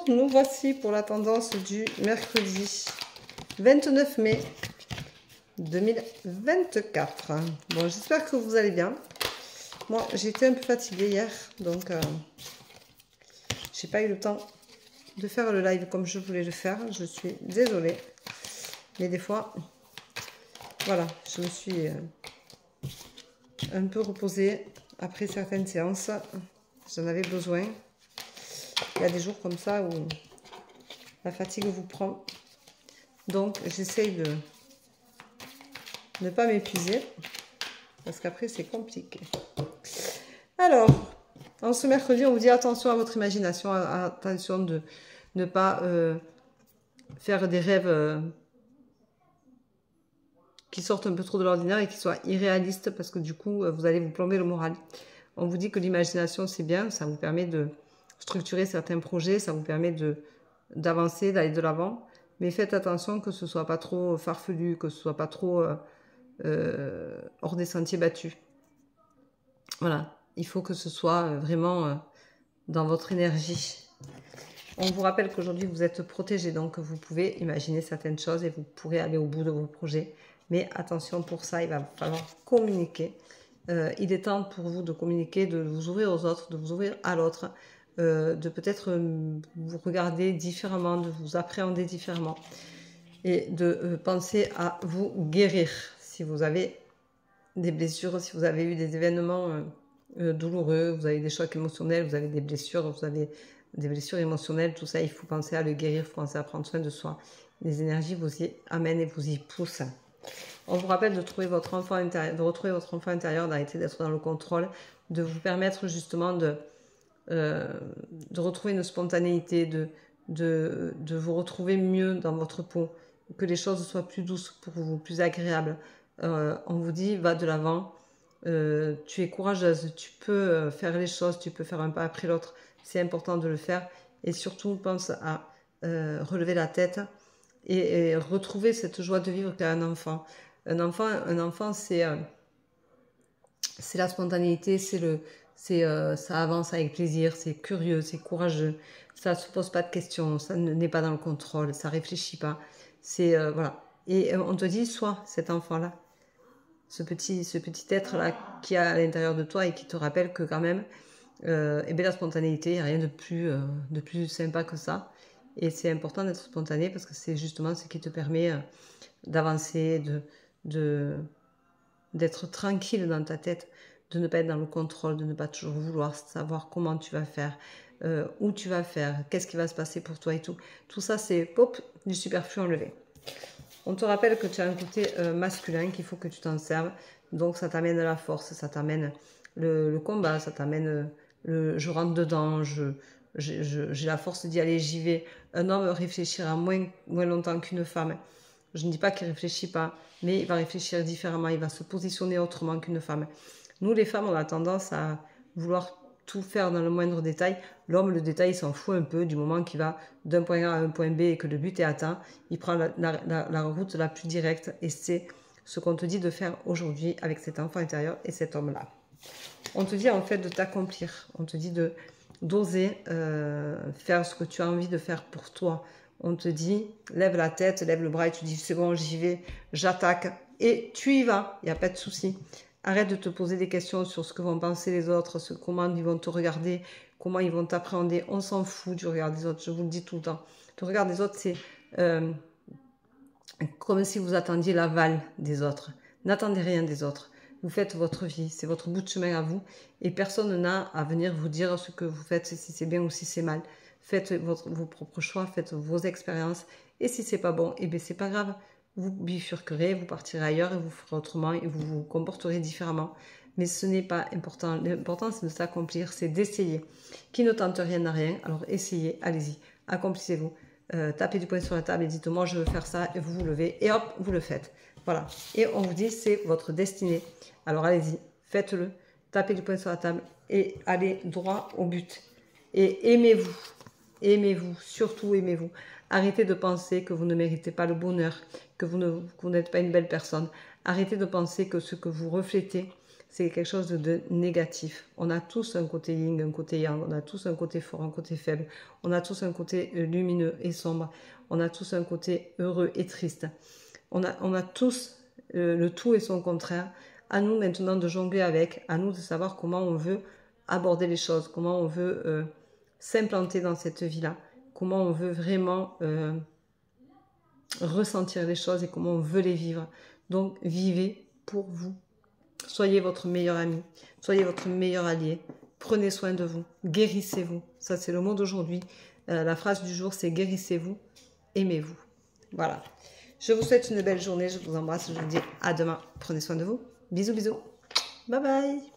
nous voici pour la tendance du mercredi 29 mai 2024. Bon, j'espère que vous allez bien. Moi, j'ai été un peu fatiguée hier, donc j'ai pas eu le temps de faire le live comme je voulais le faire. Je suis désolée, mais des fois, voilà, je me suis un peu reposée après certaines séances. J'en avais besoin. Il y a des jours comme ça où la fatigue vous prend. Donc, j'essaye de ne pas m'épuiser parce qu'après, c'est compliqué. Alors, en ce mercredi, on vous dit attention à votre imagination, attention de ne pas faire des rêves qui sortent un peu trop de l'ordinaire et qui soient irréalistes parce que du coup, vous allez vous plomber le moral. On vous dit que l'imagination, c'est bien, ça vous permet de structurer certains projets, ça vous permet d'avancer, d'aller de l'avant. Mais faites attention que ce ne soit pas trop farfelu, que ce ne soit pas trop hors des sentiers battus. Voilà, il faut que ce soit vraiment dans votre énergie. On vous rappelle qu'aujourd'hui, vous êtes protégé, donc vous pouvez imaginer certaines choses et vous pourrez aller au bout de vos projets. Mais attention, pour ça, il va falloir communiquer. Il est temps pour vous de communiquer, de vous ouvrir aux autres, de vous ouvrir à l'autre, de peut-être vous regarder différemment, de vous appréhender différemment et de penser à vous guérir. Si vous avez des blessures, si vous avez eu des événements douloureux, vous avez des chocs émotionnels, vous avez des blessures, vous avez des blessures émotionnelles, tout ça, il faut penser à le guérir, il faut penser à prendre soin de soi. Les énergies vous y amènent et vous y poussent. On vous rappelle de trouver votre enfant intérieur, de retrouver votre enfant intérieur, d'arrêter d'être dans le contrôle, de vous permettre justement de retrouver une spontanéité, de vous retrouver mieux dans votre peau, que les choses soient plus douces pour vous, plus agréables. On vous dit, va de l'avant, tu es courageuse, tu peux faire les choses, tu peux faire un pas après l'autre, c'est important de le faire. Et surtout, pense à relever la tête et retrouver cette joie de vivre qu'a un enfant. Un enfant, c'est la spontanéité, ça avance avec plaisir, c'est curieux, c'est courageux, ça ne se pose pas de questions, ça n'est pas dans le contrôle, ça ne réfléchit pas. Voilà. Et on te dit, sois cet enfant-là, ce petit être-là qui est à l'intérieur de toi et qui te rappelle que quand même, la spontanéité, il n'y a rien de plus sympa que ça. Et c'est important d'être spontané parce que c'est justement ce qui te permet d'avancer, d'être tranquille dans ta tête, de ne pas être dans le contrôle, de ne pas toujours vouloir savoir comment tu vas faire, où tu vas faire, qu'est-ce qui va se passer pour toi et tout. Tout ça, c'est pop, du superflu enlevé. On te rappelle que tu as un côté masculin, qu'il faut que tu t'en serves. Donc, ça t'amène la force, ça t'amène le combat, ça t'amène je rentre dedans, j'ai la force d'y aller, j'y vais. Un homme réfléchira moins longtemps qu'une femme. Je ne dis pas qu'il ne réfléchit pas, mais il va réfléchir différemment, il va se positionner autrement qu'une femme. Nous, les femmes, on a tendance à vouloir tout faire dans le moindre détail. L'homme, le détail, il s'en fout un peu du moment qu'il va d'un point A à un point B et que le but est atteint. Il prend la route la plus directe et c'est ce qu'on te dit de faire aujourd'hui avec cet enfant intérieur et cet homme-là. On te dit en fait de t'accomplir. On te dit d'oser faire ce que tu as envie de faire pour toi. On te dit, lève la tête, lève le bras et tu dis, c'est bon, j'y vais, j'attaque. Et tu y vas, il n'y a pas de souci. Arrête de te poser des questions sur ce que vont penser les autres, comment ils vont te regarder, comment ils vont t'appréhender. On s'en fout du regard des autres, je vous le dis tout le temps. Le regard des autres, c'est comme si vous attendiez l'aval des autres. N'attendez rien des autres. Vous faites votre vie, c'est votre bout de chemin à vous. Et personne n'a à venir vous dire ce que vous faites, si c'est bien ou si c'est mal. Faites vos propres choix, faites vos expériences. Et si c'est pas bon, eh bien c'est pas grave. Vous bifurquerez, vous partirez ailleurs et vous ferez autrement et vous vous comporterez différemment. Mais ce n'est pas important. L'important, c'est de s'accomplir, c'est d'essayer. Qui ne tente rien n'a rien. Alors essayez, allez-y, accomplissez-vous. Tapez du poing sur la table et dites moi je veux faire ça et vous vous levez et hop, vous le faites. Voilà. Et on vous dit c'est votre destinée. Alors allez-y, faites-le. Tapez du poing sur la table et allez droit au but. Et aimez-vous. Aimez-vous, surtout aimez-vous. Arrêtez de penser que vous ne méritez pas le bonheur, que vous n'êtes pas une belle personne. Arrêtez de penser que ce que vous reflétez, c'est quelque chose de négatif. On a tous un côté yin, un côté yang, on a tous un côté fort, un côté faible, on a tous un côté lumineux et sombre, on a tous un côté heureux et triste. On a tous le tout et son contraire. À nous maintenant de jongler avec, à nous de savoir comment on veut aborder les choses, comment on veut s'implanter dans cette vie-là, comment on veut vraiment ressentir les choses et comment on veut les vivre. Donc vivez pour vous. Soyez votre meilleur ami, soyez votre meilleur allié, prenez soin de vous, guérissez-vous. Ça c'est le mot d'aujourd'hui. La phrase du jour c'est guérissez-vous, aimez-vous. Voilà. Je vous souhaite une belle journée, je vous embrasse, je vous dis à demain. Prenez soin de vous. Bisous, bisous. Bye bye.